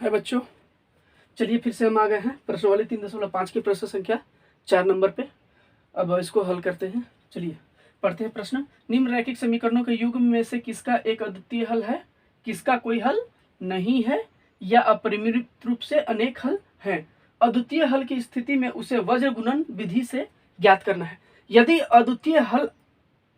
है बच्चों, चलिए फिर से हम आ गए हैं प्रश्न वाले 3.5 की प्रश्न संख्या 4 नंबर पे। अब इसको हल करते हैं। चलिए पढ़ते हैं प्रश्न। निम्नलिखित समीकरणों के युग्म में से किसका एक अद्वितीय हल है, किसका कोई हल नहीं है या अपरिमित रूप से अनेक हल हैं। अद्वितीय हल की स्थिति में उसे वज्र गुणन विधि से ज्ञात करना है। यदि अद्वितीय हल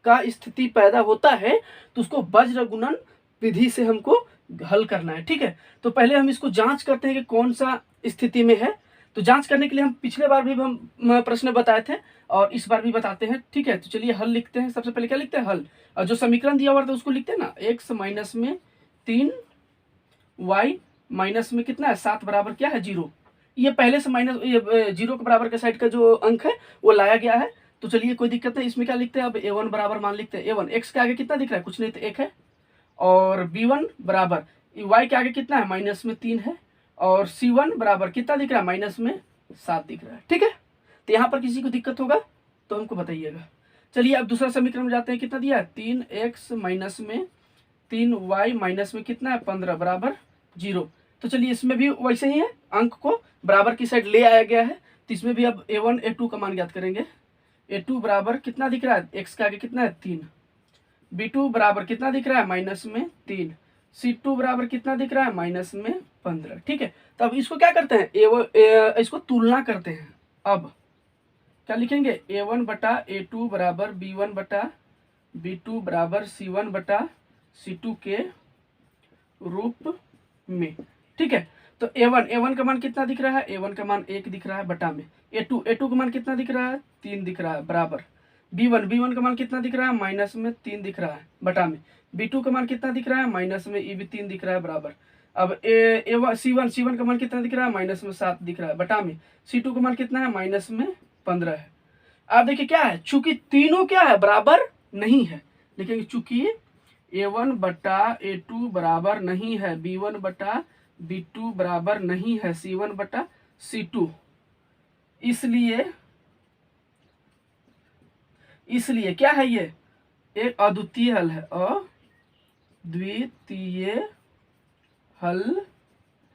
का स्थिति पैदा होता है तो उसको वज्र गुणन विधि से हमको हल करना है। ठीक है, तो पहले हम इसको जांच करते हैं कि कौन सा स्थिति में है। तो जांच करने के लिए हम पिछले बार भी हम प्रश्न बताए थे और इस बार भी बताते हैं। ठीक है, तो चलिए हल लिखते हैं। सबसे पहले क्या लिखते हैं, हल। और जो समीकरण दिया हुआ था उसको लिखते हैं ना, x माइनस में 3y माइनस में कितना है 7 बराबर क्या है 0। ये पहले से माइनस 0 के बराबर के साइड का जो अंक है वो लाया गया है। तो चलिए कोई दिक्कत नहीं, इसमें क्या लिखते हैं अब a1 बराबर मान लिखते हैं a1। x के आगे कितना दिख रहा है, कुछ नहीं तो 1 है। और b1 बराबर y के आगे कितना है माइनस में 3 है। और c1 बराबर कितना दिख रहा है माइनस में 7 दिख रहा है। ठीक है, तो यहाँ पर किसी को दिक्कत होगा तो हमको बताइएगा। चलिए अब दूसरा समीकरण में जाते हैं। कितना दिया है 3x माइनस में 3y माइनस में कितना है 15 बराबर 0। तो चलिए इसमें भी वैसे ही है, अंक को बराबर की साइड ले आया गया है। तो इसमें भी अब a1 a2 का मान ज्ञात करेंगे। a2 बराबर कितना दिख रहा है, x के आगे कितना है 3। b2 बराबर कितना दिख रहा है माइनस में 3। c2 बराबर कितना दिख रहा है माइनस में 15। ठीक है, तो अब इसको क्या करते हैं, इसको तुलना करते हैं। अब क्या लिखेंगे, a1 बटा a2 बराबर b1 बटा b2 बराबर c1 बटा c2 के रूप में। ठीक है, तो a1 का मान कितना दिख रहा है, a1 का मान 1 दिख रहा है बटा में। a2 का मान कितना दिख रहा है 3 दिख रहा है बराबर। b1 का मान कितना दिख रहा है माइनस में 3 दिख रहा है बटा में। b2 का मान कितना दिख रहा है माइनस में, ये भी 3 दिख रहा है बराबर। अब c1 का मान कितना दिख रहा है माइनस में 7 दिख रहा है बटा में। c2 का मान कितना है माइनस में 15 है। अब देखिए क्या है, चूंकि तीनों क्या है बराबर नहीं है, लेकिन चूंकि a1 बटा a2 बराबर नहीं है, b1 बटा b2 बराबर नहीं है, c1 बटा c2, इसलिए क्या है, ये एक अद्वितीय हल है, अद्वितीय हल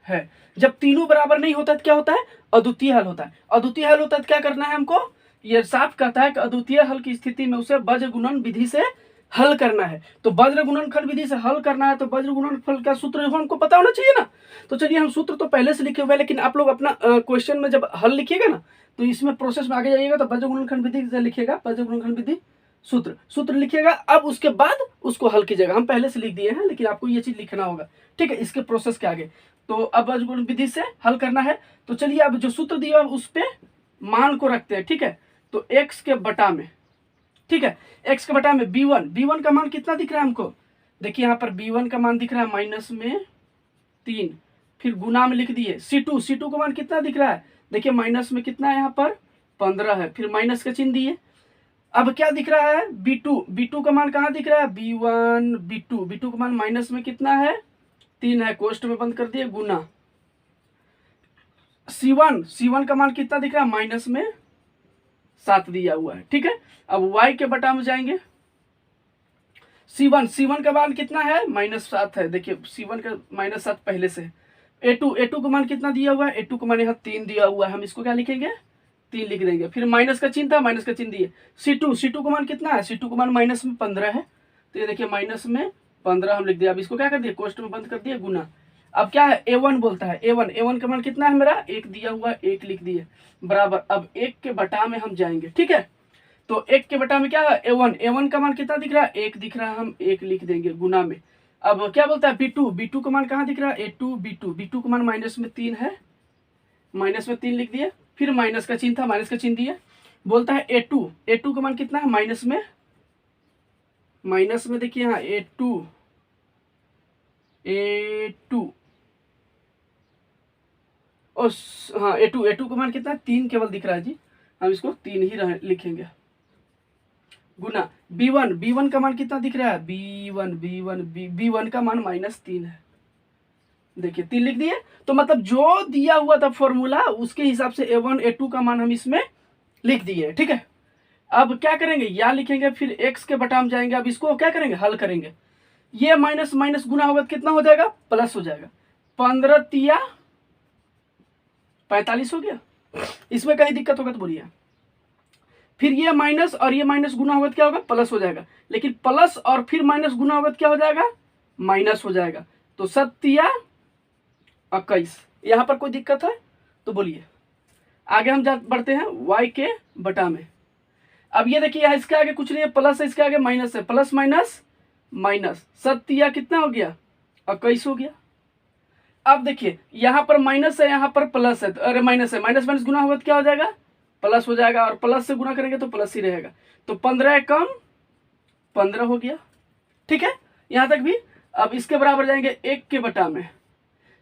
है। जब तीनों बराबर नहीं होता तो क्या होता है, अद्वितीय हल होता है। अद्वितीय हल होता है तो क्या करना है हमको, ये साफ कहता है कि अद्वितीय हल की स्थिति में उसे वज्र गुणन विधि से हल करना है। तो वज्र गुणनफल विधि से हल करना है तो वज्र गुणनफल का सूत्र हमको पता होना चाहिए ना। तो चलिए हम सूत्र तो पहले से लिखे हुए, लेकिन आप लोग अपना क्वेश्चन में जब हल लिखिएगा ना तो इसमें प्रोसेस में आगे जाइएगा तो वज्र गुणनखंड विधि से लिखिएगा, वज्र गुणनखंड विधि सूत्र लिखिएगा। अब उसके बाद उसको हल कीजिएगा। हम पहले से लिख दिए हैं लेकिन आपको ये चीज लिखना होगा। ठीक है, इसके प्रोसेस के आगे। तो अब वज्र गुणन विधि से हल करना है। तो चलिए अब जो सूत्र दिया उस पे मान को रखते हैं। ठीक है, तो x के बटा में, ठीक है, x के बटा में b1 का मान कितना दिख रहा है हमको, देखिए यहाँ पर b1 का मान दिख रहा है माइनस में 3, फिर गुना में लिख दिए। c2 का मान कितना दिख रहा है, देखिए माइनस में कितना है यहाँ पर 15 है, फिर माइनस का चिन्ह दिए। अब क्या दिख रहा है b2 का मान कहाँ दिख रहा है, b2 का मान माइनस में कितना है 3 है, कोष्ठ में बंद कर दिए, गुना। c1 का मान कितना दिख रहा है माइनस में 7 दिया हुआ है। ठीक है, अब y के बटा में जाएंगे। c1 का मान कितना है -7 है, देखिए c1 का -7 पहले से। a2 का मान कितना दिया हुआ है, a2 का मान यहाँ 3 दिया हुआ है, हम इसको क्या लिखेंगे 3 लिख देंगे। फिर माइनस का चिन्ह था, माइनस का चिन्ह दिए। c2 का मान कितना है, c2 का मान माइनस में 15 है, तो ये देखिए माइनस में 15 हम लिख दिया। अब इसको क्या कर दिए, कोष्ठ में बंद कर दिए, गुना। अब क्या है a1 बोलता है, a1 का मान कितना है मेरा 1 दिया हुआ, 1 लिख दिए बराबर। अब 1 के बटा में हम जाएंगे। ठीक है, तो 1 के बटा में क्या है a1 का मान कितना दिख रहा है 1 दिख रहा है, हम 1 लिख देंगे गुना में। अब क्या बोलता है b2 का मान कहाँ दिख रहा है b2 का मान माइनस में 3 है, माइनस में 3 लिख दिए। फिर माइनस का चिन्ह था, माइनस का चिन्ह दिए। बोलता है a2 का मान कितना है माइनस में देखिए यहाँ a2 और हाँ a2 का मान कितना है 3 केवल दिख रहा है जी, हम इसको 3 ही लिखेंगे, गुना b1 का मान कितना दिख रहा है b1 का मान -3 है, देखिए 3 लिख दिए। तो मतलब जो दिया हुआ था फॉर्मूला उसके हिसाब से a1 a2 का मान हम इसमें लिख दिए। ठीक है, अब क्या करेंगे, या लिखेंगे, फिर x के बटा में जाएंगे। अब इसको क्या करेंगे, हल करेंगे। ये माइनस माइनस गुना होगा तो कितना हो जाएगा, प्लस हो जाएगा। 15 तिया 45 हो गया। इसमें कहीं दिक्कत होगा तो बोलिए। फिर ये माइनस और ये माइनस गुना होगा तो क्या होगा, प्लस हो जाएगा। लेकिन प्लस और फिर माइनस गुना होगा तो क्या हो जाएगा, माइनस हो जाएगा। तो 7 तिया 21। यहां पर कोई दिक्कत है तो बोलिए। आगे हम बढ़ते हैं y के बटा में। अब ये देखिए यहाँ इसके आगे कुछ नहीं है, प्लस है, इसके आगे माइनस है, प्लस माइनस माइनस। 7 तिया कितना हो गया, 21 हो गया। अब देखिए यहाँ पर माइनस है, यहाँ पर प्लस है, अरे माइनस है, माइनस माइनस गुना होगा तो क्या हो जाएगा, प्लस हो जाएगा। और प्लस से गुना करेंगे तो प्लस ही रहेगा। तो 15 कम 15 हो गया। ठीक है, यहां तक भी। अब इसके बराबर जाएंगे 1 के बटा में।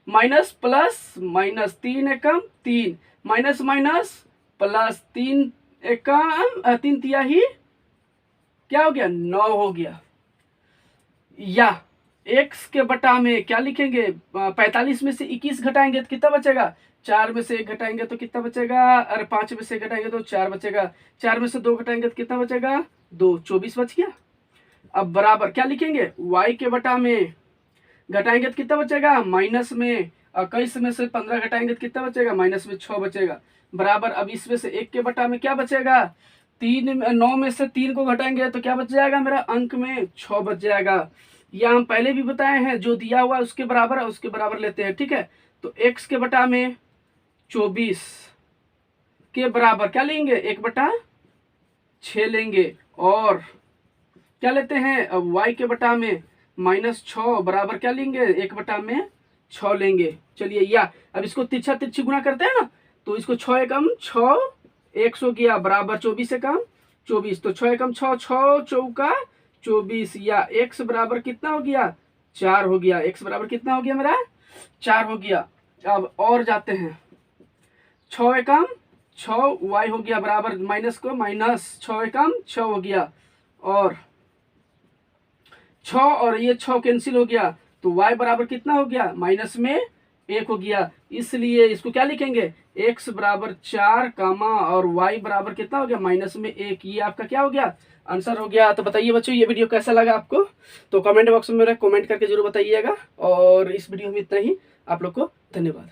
माइनस प्लस माइनस, 3 एकम 3, माइनस माइनस प्लस, 3 एकम 3 तिया ही क्या हो गया, 9 हो गया। या x के बटा में क्या लिखेंगे, 45 में से 21 घटाएंगे तो कितना बचेगा, 4 में से 1 घटाएंगे तो कितना बचेगा, अरे 5 में से 1 घटाएंगे तो 4 बचेगा, 4 में से 2 घटाएंगे तो कितना बचेगा, 2, 24 बच गया। अब बराबर क्या लिखेंगे, y के बटा में घटाएंगे तो कितना बचेगा, माइनस में 21 में से 15 घटाएंगे तो कितना बचेगा, माइनस में 6 बचेगा। बराबर अब इसमें से 1 के बटा में क्या बचेगा, 9 में से 3 को घटाएंगे तो क्या बच जाएगा, मेरा अंक में 6 बच जाएगा। या हम पहले भी बताए हैं, जो दिया हुआ उसके बराबर है उसके बराबर लेते हैं। ठीक है, तो x के बटा में 24 के बराबर क्या लेंगे, 1/6 लेंगे। और क्या लेते हैं, अब y के बटा में -6 बराबर क्या लेंगे, 1/6 लेंगे। चलिए, या अब इसको तिरछा तिरछी गुना करते हैं ना, तो इसको 6 एकम 6 1 हो गया, बराबर 24 एकम 24। तो 6 एकम 6, 6 चौका 24। या x बराबर कितना हो गया, 4 हो गया। x बराबर कितना हो गया मेरा, 4 हो गया। अब और जाते हैं, 6 एकम 6 y हो गया, बराबर माइनस को माइनस, 6 एकम 6 हो गया। और 6 और ये 6 कैंसिल हो गया, तो y बराबर कितना हो गया, माइनस में 1 हो गया। इसलिए इसको क्या लिखेंगे, x बराबर 4 कामा और y बराबर कितना हो गया, माइनस में 1। ये आपका क्या हो गया, आंसर हो गया। तो बताइए बच्चों, ये वीडियो कैसा लगा आपको, तो कमेंट बॉक्स में मेरा कमेंट करके जरूर बताइएगा। और इस वीडियो में इतना ही, आप लोग को धन्यवाद।